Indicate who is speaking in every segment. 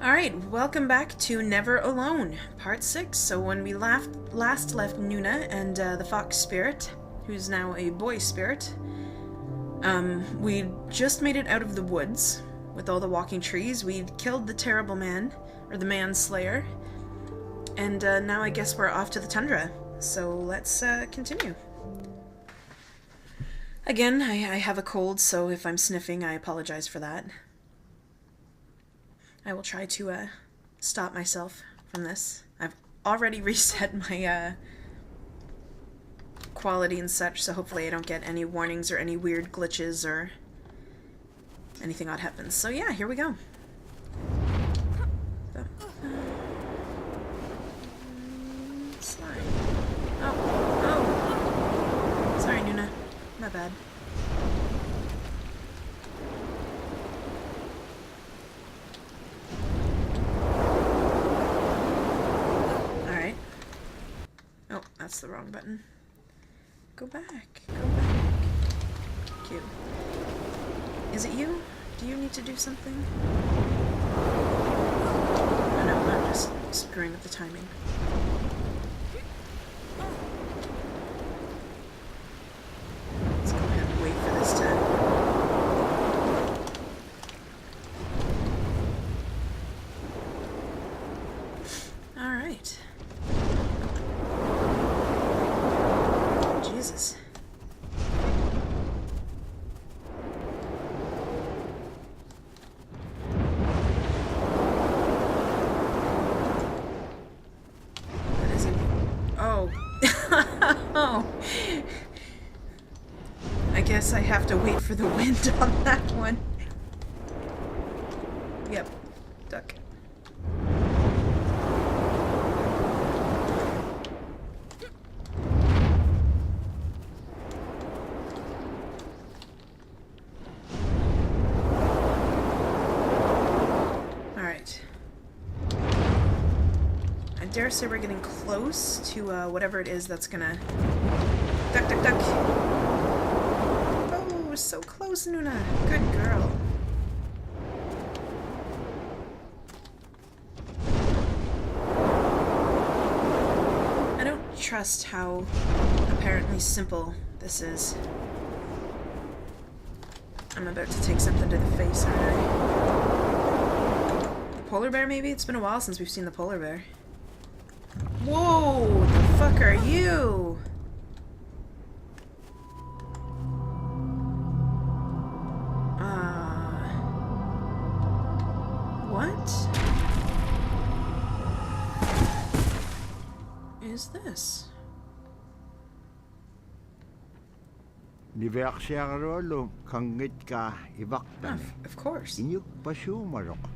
Speaker 1: Alright, welcome back to Never Alone, Part 6. So when we last left Nuna and the fox spirit, who's now a boy spirit, we just made it out of the woods with all the walking trees. We'd killed the terrible man, or the Manslayer, and now I guess we're off to the tundra. So let's continue. Again, I have a cold, so if I'm sniffing, I apologize for that. I will try to stop myself from this. I've already reset my quality and such, so hopefully I don't get any warnings or any weird glitches or anything odd happens. So yeah, here we go. Slide. Oh. Sorry, Nuna. My bad. That's the wrong button. Go back. Go back. Cute. Is it you? Do you need to do something? Oh, no, I'm just screwing with the timing. Let's go ahead and wait for this to... Alright. Jesus. That isn't... Oh. Oh. I guess I have to wait for the wind on that one. Yep. Duck. I dare say we're getting close to whatever it is that's gonna... Duck, duck, duck! Oh, so close, Nuna! Good girl. I don't trust how apparently simple this is. I'm about to take something to the face, aren't I? The polar bear, maybe? It's been a while since we've seen the polar bear. Whoa! The fuck are you? What is this?
Speaker 2: Niverksjärolo kangitka ivaktani.
Speaker 1: Of course.
Speaker 2: Inyuk pasumarok.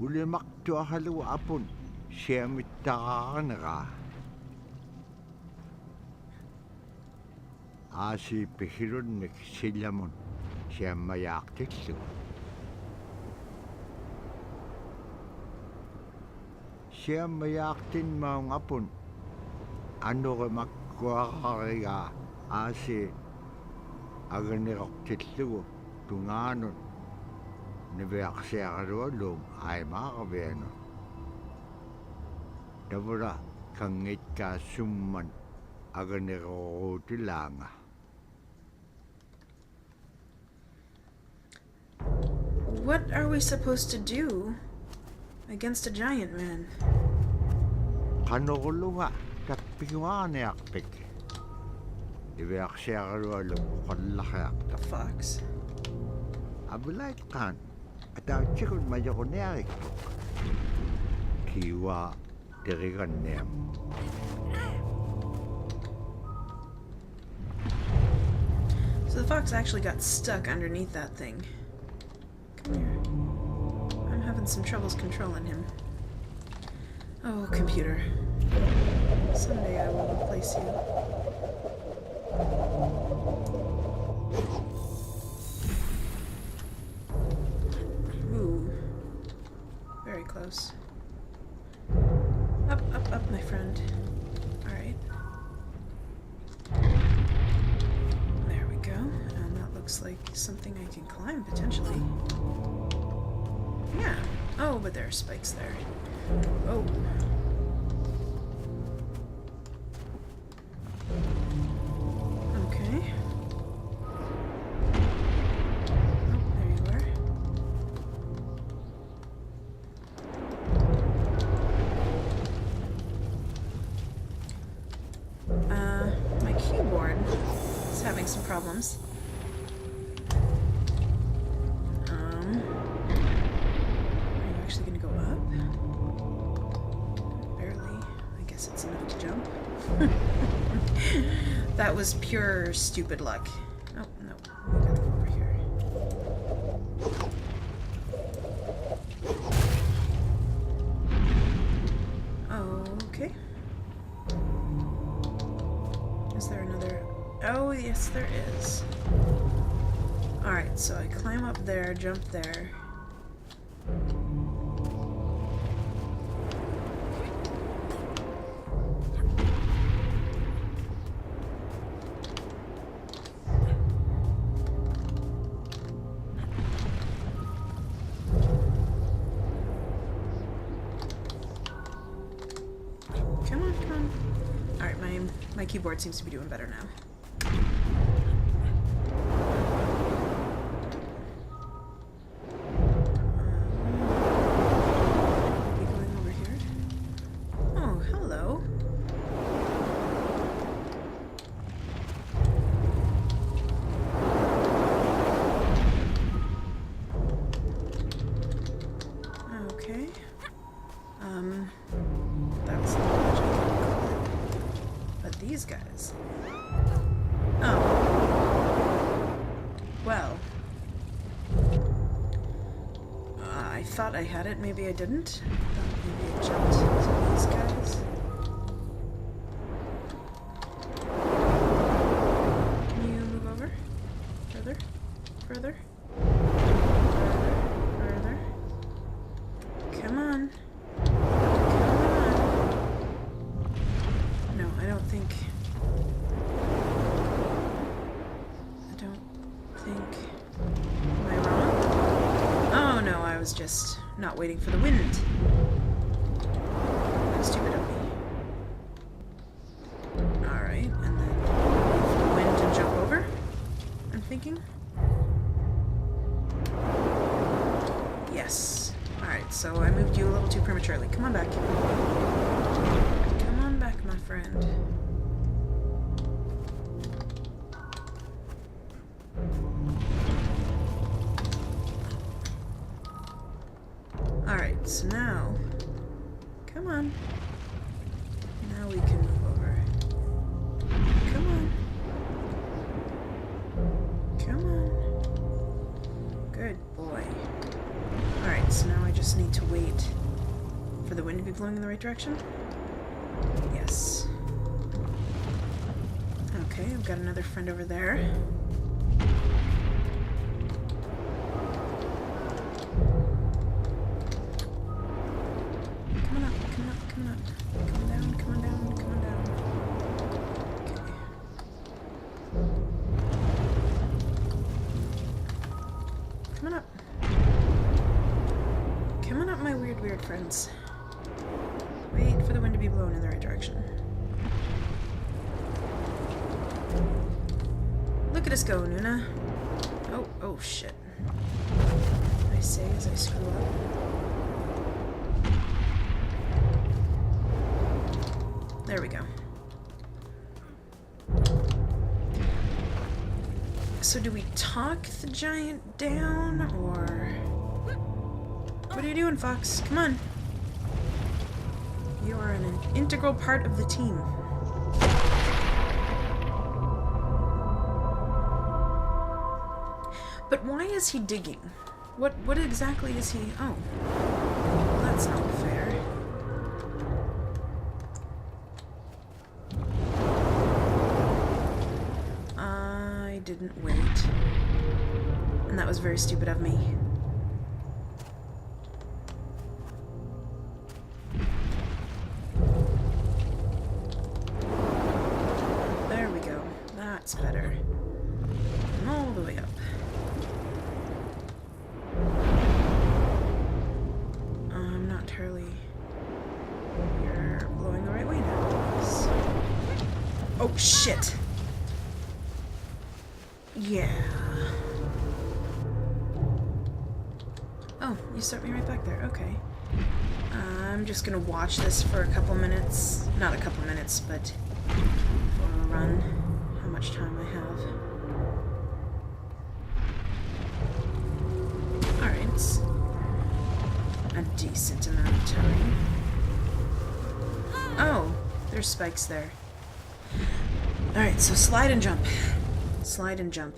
Speaker 2: Ulimaktu ahalu apun. Siamittaranera. Aasi pihirunnik sillamun siammayaaqtillu. Siammayaaqtin maung apun anuremakkuarariga aasi aganiroqtillugu tungaanun niviaqsiaraluallum aimaaravianu. Davura kangitka summan aganirotilanga.
Speaker 1: What are we supposed to do against a giant man?
Speaker 2: Kanorulunga takpikuaneaqpik. Iviaqsiaraluallu qallaqiaq.
Speaker 1: The fox.
Speaker 2: Abulait qan atautsikun majoquniariktuk. Kiwa
Speaker 1: So the fox actually got stuck underneath that thing. Come here. I'm having some troubles controlling him. Oh, computer. Someday I will replace you. Ooh. Very close. Up, up, up, my friend. Alright. There we go. And that looks like something I can climb, potentially. Yeah. Oh, but there are spikes there. Oh. Okay. Oh, there you are. My keyboard is having some problems. Are you actually gonna go up? Barely. I guess it's enough to jump. That was pure stupid luck. Oh, no. We gotta go over here. Okay. Is there another? Oh, yes, there is. Alright, so I climb up there, jump there. Come on, come on. Alright, my keyboard seems to be doing better now. Maybe going over here? Oh, hello. Okay. That was the logic. But these guys. Oh. Well. I thought I had it, maybe I didn't. Maybe I jumped to these guys. Can you move over? Further? Further? Further? Come on. No, I don't think... Am I wrong? Oh no, I was just not waiting for the wind. How stupid of me. Alright, and then wait for the wind and jump over, I'm thinking. Yes. Alright, so I moved you a little too prematurely. Come on back. Come on back, my friend. Alright, so now... Come on. Now we can move over. Come on. Come on. Good boy. Alright, so now I just need to wait for the wind to be blowing in the right direction. Yes. Okay, I've got another friend over there. Come on up, come on up, come on up. Come on down, come on down, come on down. Okay. Come on up. Come on up, my weird friends. Wait for the wind to be blown in the right direction. Look at us go, Nuna. Oh shit. I say as I screw up. There we go. So do we talk the giant down, or... What are you doing, Fox? Come on. You are an integral part of the team. But why is he digging? What exactly is he... Oh. Well, that's not fair. I didn't wait. And that was very stupid of me. There we go. That's better. And all the way up. shit. Yeah. Oh, you start me right back there. Okay. I'm just gonna watch this for a couple minutes. Not a couple minutes, but for a run. How much time I have. Alright. A decent amount of time. Oh, there's spikes there. Alright, so slide and jump. Slide and jump.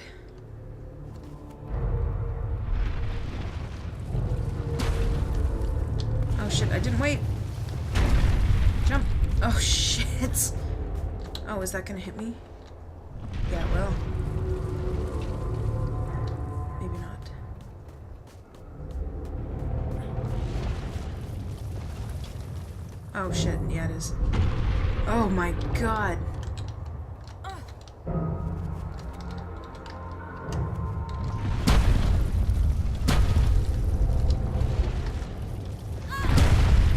Speaker 1: Oh shit, I didn't wait. Jump. Oh shit. Oh, is that gonna hit me? Yeah, it will. Maybe not. Oh shit, yeah it is. Oh my god.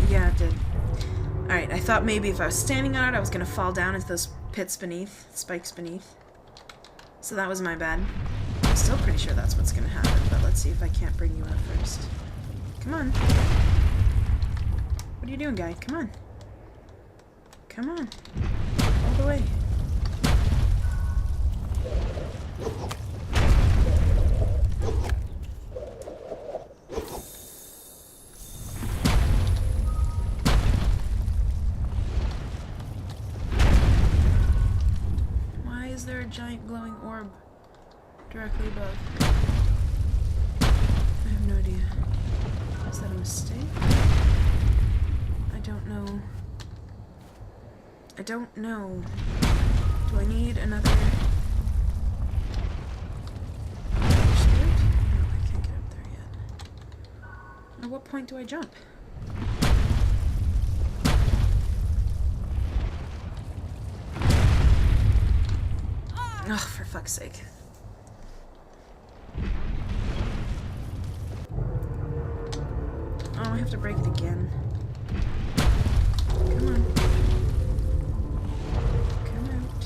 Speaker 1: Yeah, it did. Alright, I thought maybe if I was standing on it, I was gonna fall down into those pits beneath, spikes beneath. So that was my bad. I'm still pretty sure that's what's gonna happen, but let's see if I can't bring you out first. Come on. What are you doing, guy? Come on. Come on. All the way. Why is there a giant glowing orb directly above? I have no idea. Is that a mistake? I don't know. I don't know. Do I need another spirit? No, I can't get up there yet. At what point do I jump? Oh, for fuck's sake. Oh, I have to break it again. Come on. Come out.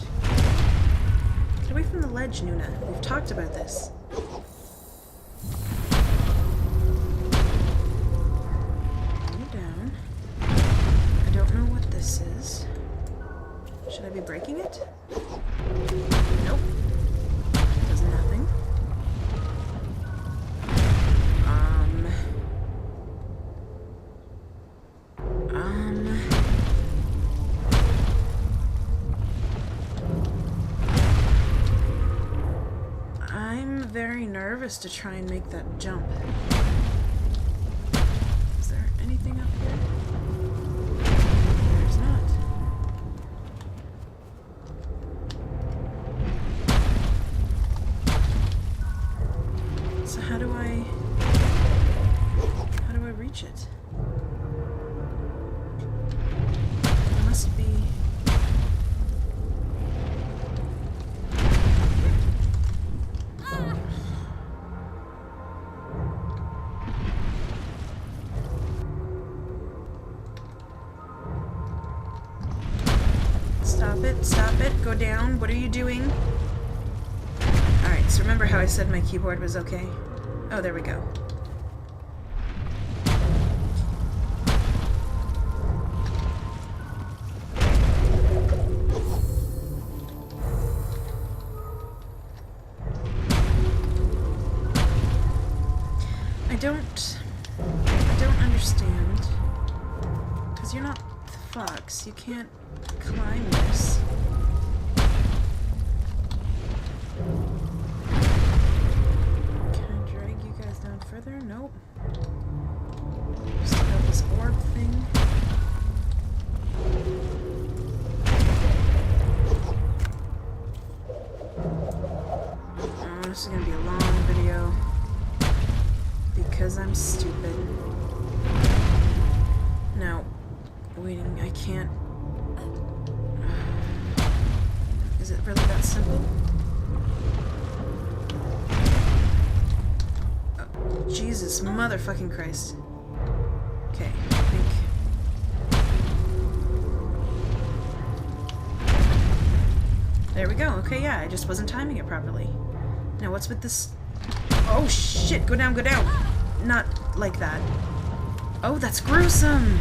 Speaker 1: Get away from the ledge, Nuna. We've talked about this. Bring it down. I don't know what this is. Should I be breaking it? Nope. Does nothing. I'm very nervous to try and make that jump. Is there anything up here? There's not. So how do I reach it? There must be. Stop it, go down. What are you doing? Alright, so remember how I said my keyboard was okay? Oh, there we go. I don't understand. Because you're not the fox. You can't climb this. Can I drag you guys down further? Nope. Still got this orb thing. Oh, this is gonna be a long video. Because I'm stupid. No. Waiting, I can't. Is it really that simple? Oh, Jesus motherfucking Christ. Okay, I think. There we go. Okay, yeah, I just wasn't timing it properly. Now what's with this? Oh shit, go down, go down. Not like that. Oh, that's gruesome.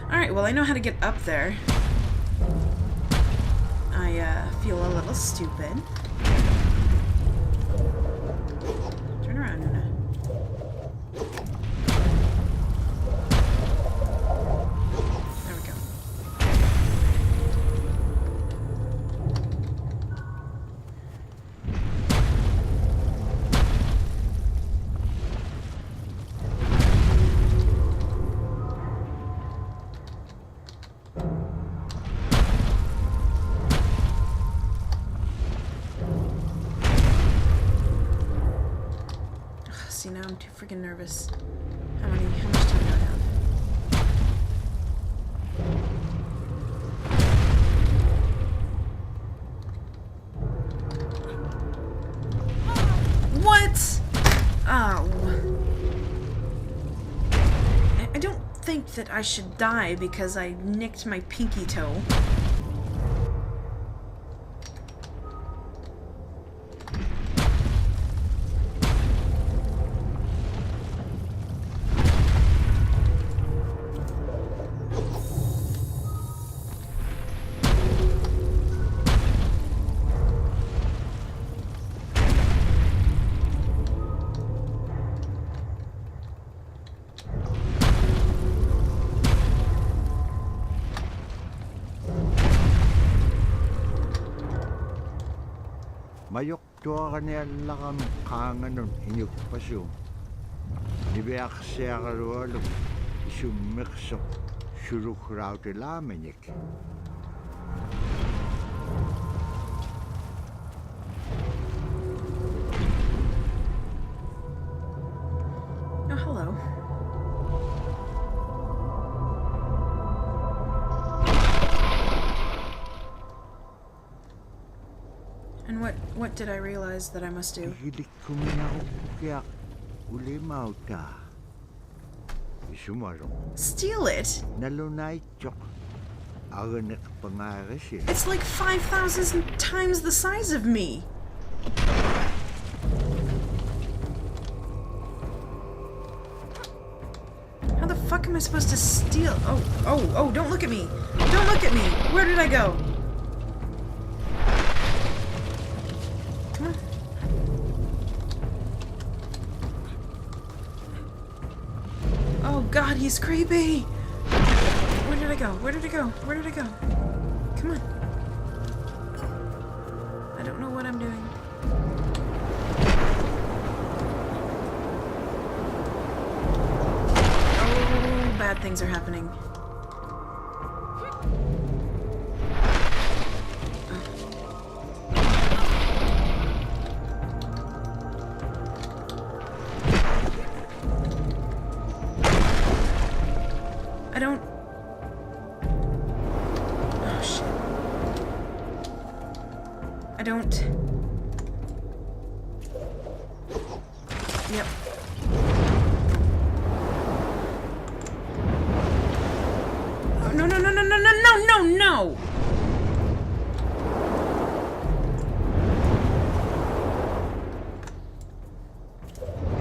Speaker 1: Alright, well I know how to get up there. I feel a little stupid. Turn around, Nuna. There we go. See, now I'm too freaking nervous. How much time do I have? What? Oh. I don't think that I should die because I nicked my pinky toe.
Speaker 2: Mayok tua kanya lakam kanganon inyuk pasyo. Nibeak siya karualog isumikso suruk raute lamenik.
Speaker 1: Oh, hello. And what did I realize that I must do?
Speaker 2: Hilik kuminaw kaya ulimaw ta. Isumarong.
Speaker 1: Steal it?
Speaker 2: Nalunay chok. Aganek pangaresin.
Speaker 1: It's like 5,000 times the size of me. How the fuck am I supposed to steal? Oh, don't look at me. Don't look at me. Where did I go? Come on. Oh god, he's creepy. Where did I go? Where did I go? Where did I go? Come on. I don't know what I'm doing. Oh, bad things are happening. I don't... Oh, shit. I don't... Yep. Oh, no, no, no, no, no, no, no, no, no!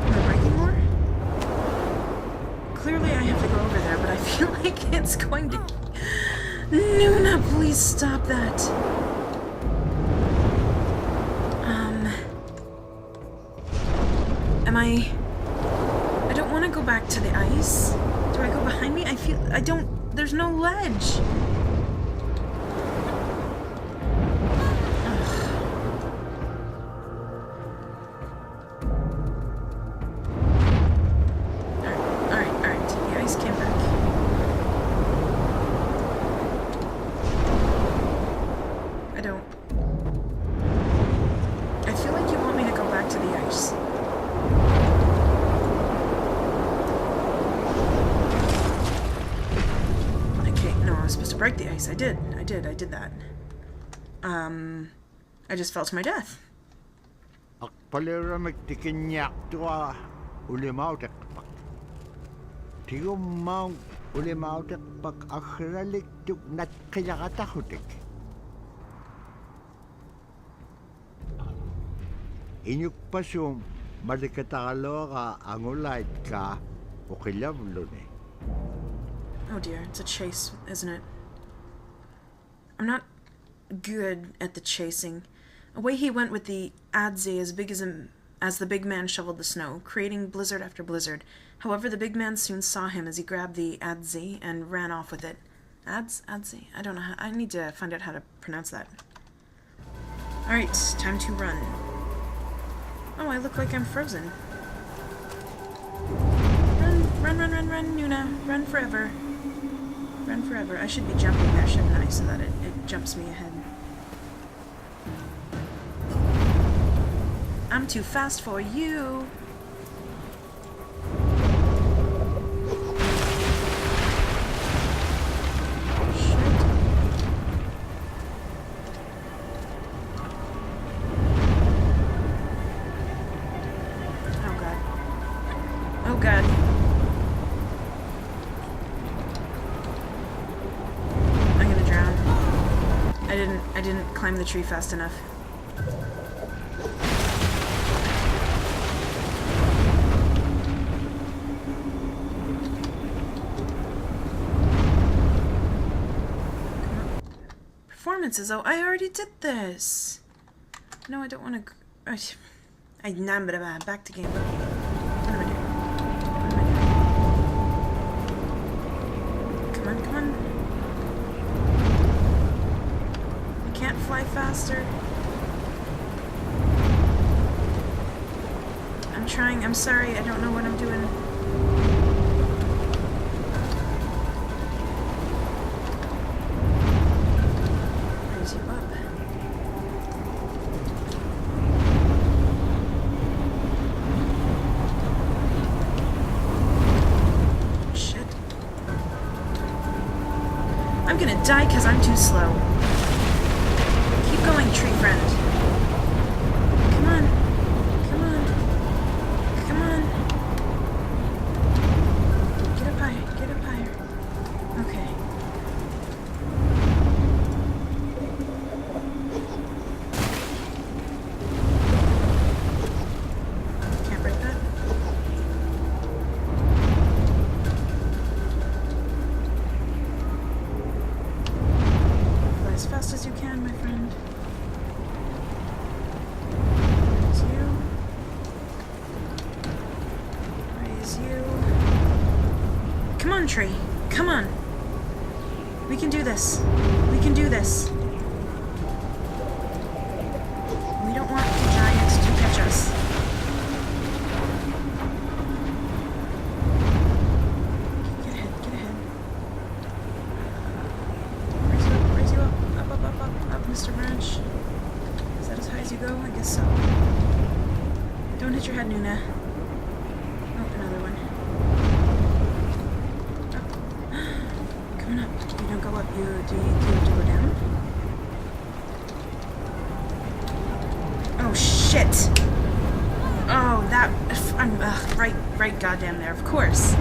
Speaker 1: Am I breaking more? Clearly I have to go over there, but I feel like it's going to... Nuna, please stop that. Am I don't want to go back to the ice. Do I go behind me? I don't... There's no ledge. Alright. The ice came back. I feel like you want me to go back to the ice. Okay, no, I was supposed to break the ice. I did that. I just fell to my death.
Speaker 2: Akpalera magtikinyak tua ulimaw tekpak. Tiyo mount uli mautek pag-akralik tuk nat kayakatahutik. Inyuk pasum marikatakalo ka angulait ka o kilavlo ni.
Speaker 1: Oh dear, it's a chase, isn't it? I'm not good at the chasing. Away he went with the adze as big as the big man shoveled the snow, creating blizzard after blizzard. However, the big man soon saw him as he grabbed the adze and ran off with it. Adze? I don't know how. I need to find out how to pronounce that. Alright, time to run. Oh, I look like I'm frozen. Run, Nuna. Run forever. Run forever. I should be jumping there, shouldn't I? So that it jumps me ahead. I'm too fast for you. I didn't climb the tree fast enough. Performances. Oh, I already did this. No, I don't want to. Back to game. What am I doing? Come on. Can't fly faster. I'm trying. I'm sorry. I don't know what I'm doing. Raise you up. Shit. I'm gonna die because I'm too slow. Keep going, tree friend. Come on. Get up higher. Okay. Can't break that. Fly as fast as you can, my friend. Come on, tree. Come on. We can do this. We don't want the giants to catch us. Get ahead. Raise you up. Up, Mr. Branch. Is that as high as you go? I guess so. Don't hit your head, Nuna. Oh, another one. Coming up. You don't go up. Do you have to go down? Oh, shit! Oh, that... I'm... right goddamn there. Of course.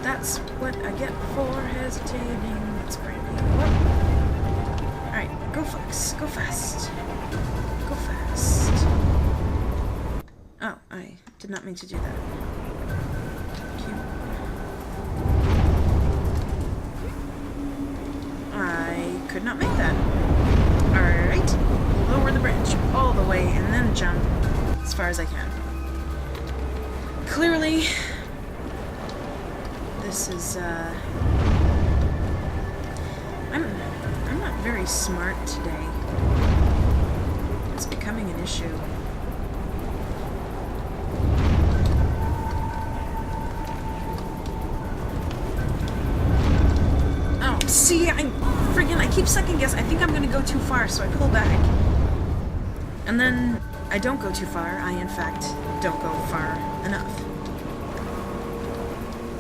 Speaker 1: That's what I get for hesitating. It's brand new. Alright, go Fox. Go fast. Oh, I did not mean to do that. I could not make that. Alright. Lower the branch all the way and then jump as far as I can. Clearly, this is, I'm not very smart today. It's becoming an issue. See, I keep second guess. I think I'm gonna go too far, so I pull back. And then I don't go too far. I, in fact, don't go far enough.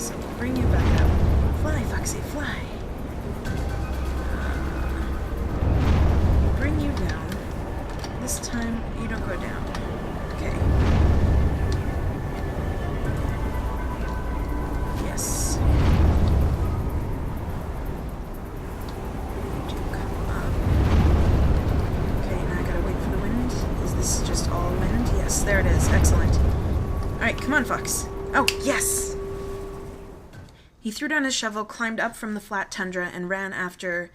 Speaker 1: So bring you back up. Fly, Foxy, fly. Bring you down. This time, you don't go down. Okay. There it is. Excellent. Alright, come on, Fox. Oh, yes! He threw down his shovel, climbed up from the flat tundra, and ran after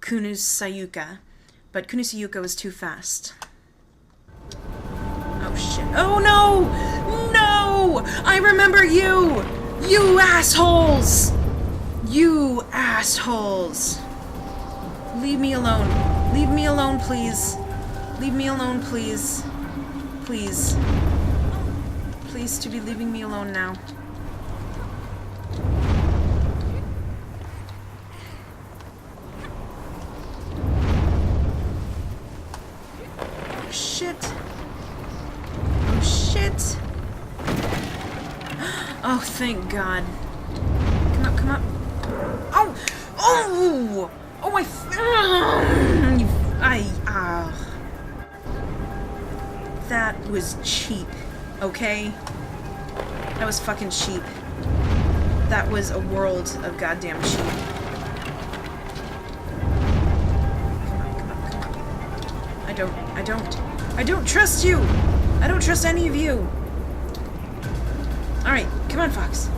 Speaker 1: Kunusayuka. But Kunusayuka was too fast. Oh, shit. Oh, no! No! I remember you! You assholes! You assholes! Leave me alone. Leave me alone, please. Leave me alone, please. Please. Please to be leaving me alone now. Oh, shit. Oh, shit. Oh, thank God. Come up, come up. Oh! Oh! Oh, that was cheap, okay? That was fucking cheap. That was a world of goddamn cheap. Come on, come on, come on. I don't trust you! I don't trust any of you! Alright, come on, Fox.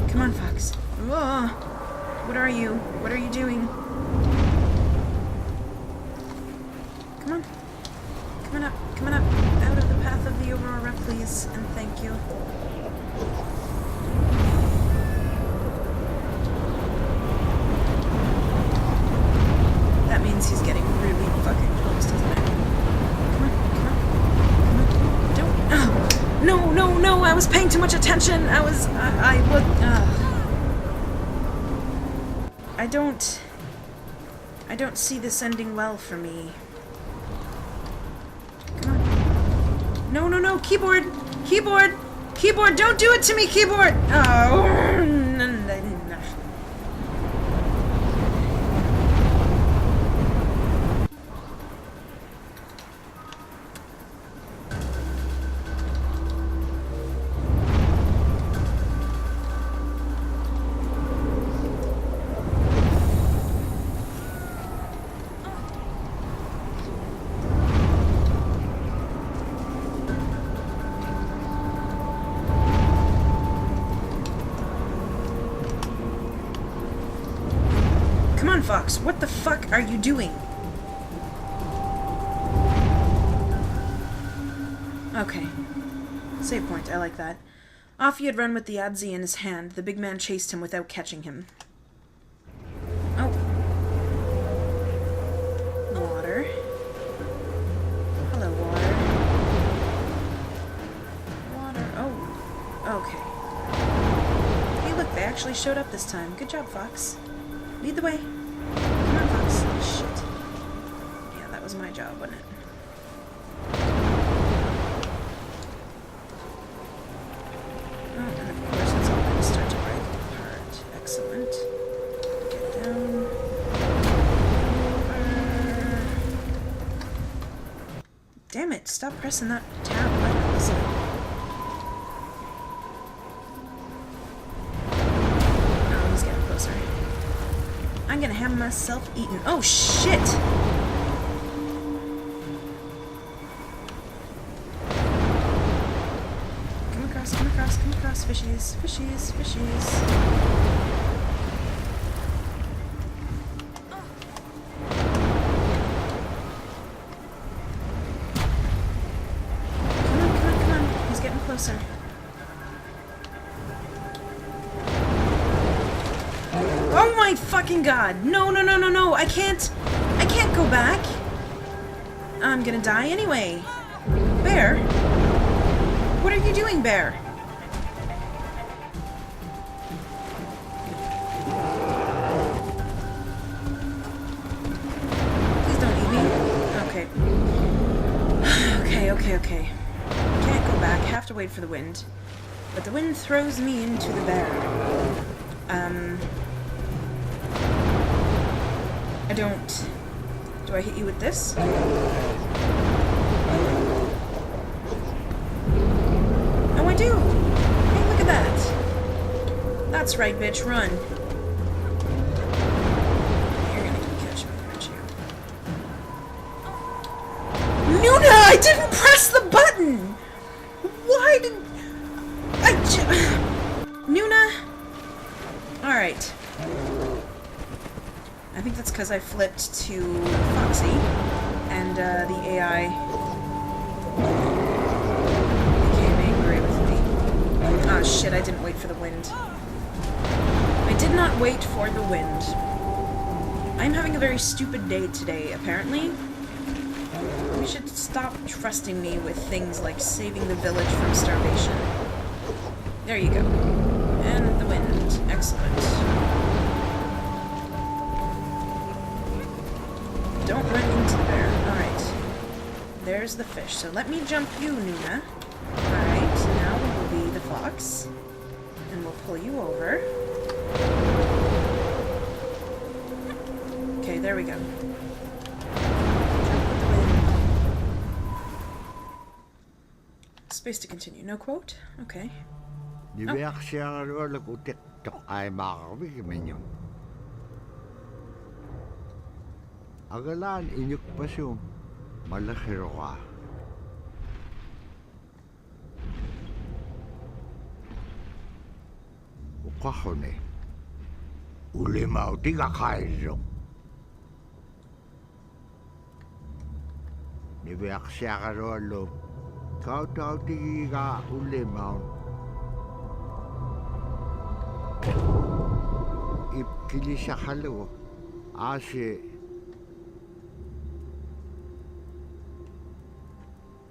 Speaker 1: Come on, Fox. Ugh. What are you? What are you doing? Come on. Come on up. Come on up. Out of the path of the Aurora, please. And thank you. That means he's getting really fucking close, doesn't it? Come on. Come on. Come on. Don't. Oh. No, no, no! I was paying too much attention! I don't see this ending well for me. Come on. No, no, no! Keyboard! Keyboard! Keyboard! Don't do it to me, keyboard! Oh. Come on, Fox. What the fuck are you doing? Okay. Save point. I like that. Off he had run with the adze in his hand. The big man chased him without catching him. Oh. Water. Hello, water. Water. Oh. Okay. Hey, look. They actually showed up this time. Good job, Fox. Lead the way. Come on, Fox. Shit. Yeah, that was my job, wasn't it? Oh, and of course it's all going to start to break apart. Excellent. Get down. Over. Damn it, stop pressing that tab button. Listen. Oh, he's getting closer. I'm gonna have myself eaten. Oh, shit! Come across, come across, come across, fishies, fishies, fishies. Come on, come on, come on. He's getting closer. Oh my fucking God! No, no, no, no, no! I can't go back! I'm gonna die anyway. Bear? What are you doing, Bear? Please don't eat me. Okay. Okay. Can't go back. Have to wait for the wind. But the wind throws me into the bear. I don't... Do I hit you with this? Oh, I do! Hey, look at that! That's right, bitch, run. You're gonna catch me, aren't you? Nuna! I I didn't press the button! Why did... Nuna? Alright. I think that's because I flipped to Foxy, and the AI became angry with me. Oh shit, I didn't wait for the wind. I did not wait for the wind. I'm having a very stupid day today, apparently. We should stop trusting me with things like saving the village from starvation. There you go. And the wind. Excellent. Don't run into the bear. Alright. There's the fish. So let me jump you, Nuna. Alright, now we will be the fox. And we'll pull you over. Okay, there we go. Space to continue. No quote? Okay.
Speaker 2: Agalan inyuk pasum malakhiroa. Ukahone. Ulema utiga kaizo. Nibeak siagaro lo. Kau tau tiga ulema. Ipkili sakalo. Ase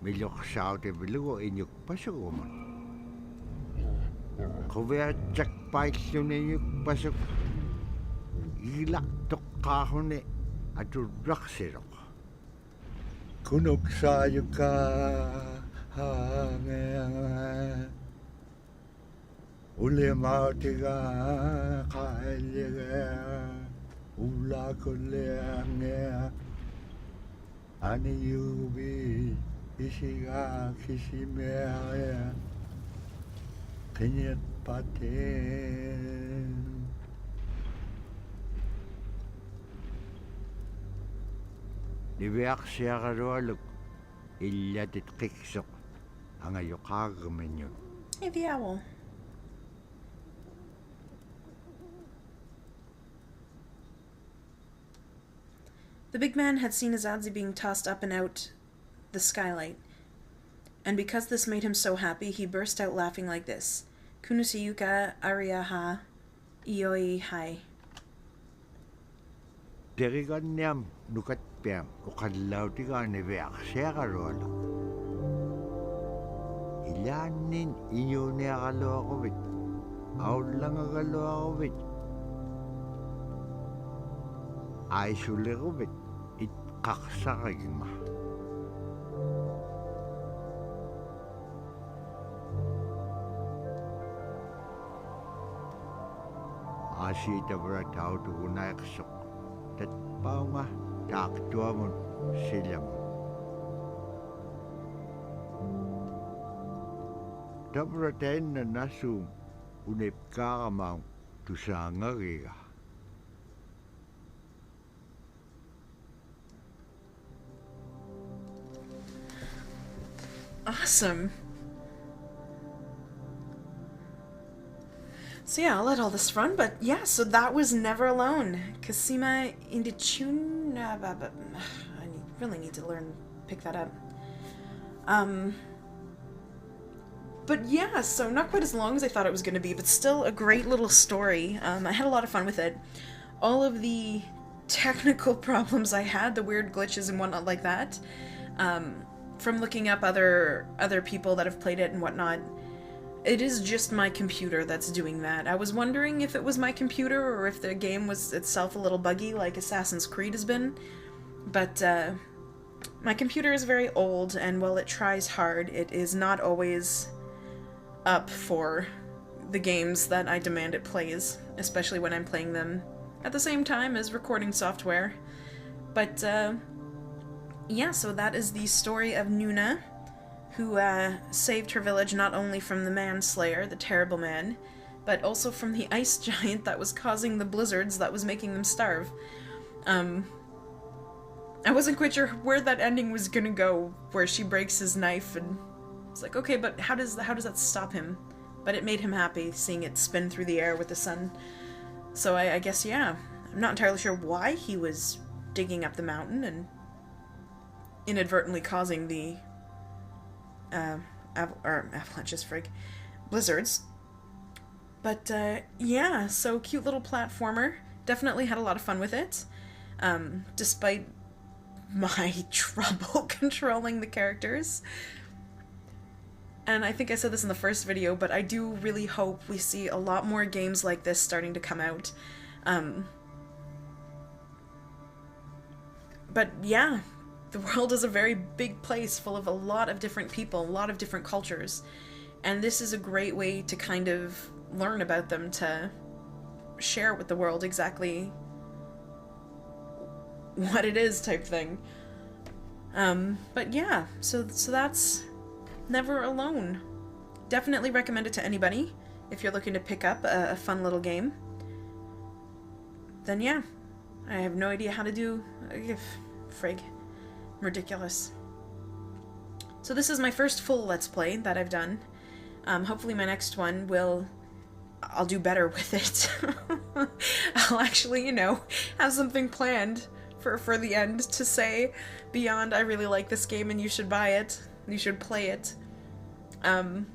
Speaker 2: Milok saute bilugo inyuk pasok man. Kovea jak paikyo inyuk pasok. Ilak tok kahone atu raksirok. Kunok sayo ka hangea. Ule mautiga kailega. Ula kuleangea. Ani yubi. Isiga kisimea kenyet paten Nibeak siagaroaluk illa titqiksok anga yuqaagmenyo.
Speaker 1: Hey, the owl. The big man had seen Azadzi being tossed up and out the skylight, and because this made him so happy, he burst out laughing like this. Kunusiyuka ariaha ioi hai.
Speaker 2: Teriganiam nukat piam ukallautiga nibeak siagaroaluk. Ilanin inyuneagaloakuvit. Aulangagaloakuvit. Aisuleguvit. It kaksakagima. Asita bra tau tu naik sok. Tet paunga tak tuamun silam. Tabra ten na nasu unep karamau tu sangariga.
Speaker 1: Awesome. So yeah, I'll let all this run, but yeah, so that was Never Alone. Kasima Indichuna... I really need to pick that up. But yeah, so not quite as long as I thought it was going to be, but still a great little story. I had a lot of fun with it. All of the technical problems I had, the weird glitches and whatnot like that, from looking up other people that have played it and whatnot, it is just my computer that's doing that. I was wondering if it was my computer or if the game was itself a little buggy like Assassin's Creed has been. But my computer is very old, and while it tries hard, it is not always up for the games that I demand it plays, especially when I'm playing them at the same time as recording software. But yeah, so that is the story of Nuna, who saved her village not only from the Manslayer, the terrible man, but also from the ice giant that was causing the blizzards that was making them starve. I wasn't quite sure where that ending was gonna go, where she breaks his knife, and it's like, okay, but how does that stop him? But it made him happy, seeing it spin through the air with the sun. So I guess, yeah. I'm not entirely sure why he was digging up the mountain and inadvertently causing the avalanches, frig, blizzards. But yeah, so cute little platformer. Definitely had a lot of fun with it, despite my trouble controlling the characters. And I think I said this in the first video, but I do really hope we see a lot more games like this starting to come out. But yeah, the world is a very big place full of a lot of different people, a lot of different cultures. And this is a great way to kind of learn about them, to share with the world exactly what it is type thing. But yeah, so that's Never Alone. Definitely recommend it to anybody if you're looking to pick up a fun little game. Then yeah, I have no idea how to do... frig. Ridiculous. So this is my first full Let's Play that I've done. Hopefully my next one I'll do better with it. I'll actually, you know, have something planned for the end to say beyond I really like this game and you should buy it. You should play it. I'm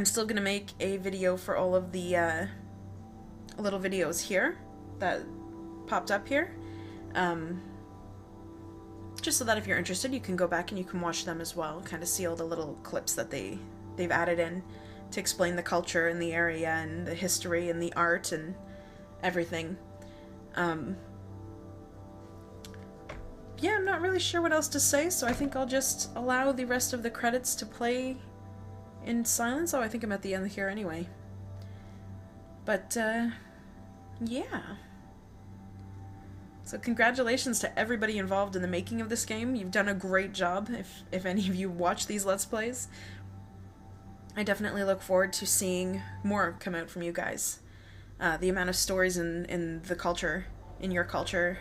Speaker 1: still gonna make a video for all of the little videos here that popped up here. Just so that if you're interested, you can go back and you can watch them as well. Kind of see all the little clips that they've added in to explain the culture and the area and the history and the art and everything. Yeah, I'm not really sure what else to say, so I think I'll just allow the rest of the credits to play in silence. Oh, I think I'm at the end here anyway. But, yeah. So congratulations to everybody involved in the making of this game. You've done a great job, if any of you watch these Let's Plays. I definitely look forward to seeing more come out from you guys. The amount of stories in the culture, in your culture,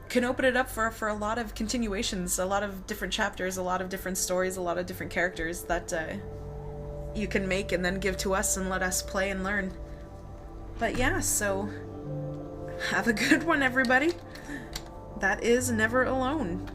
Speaker 1: can open it up for a lot of continuations, a lot of different chapters, a lot of different stories, a lot of different characters that you can make and then give to us and let us play and learn. But yeah, so have a good one, everybody. That is Never Alone.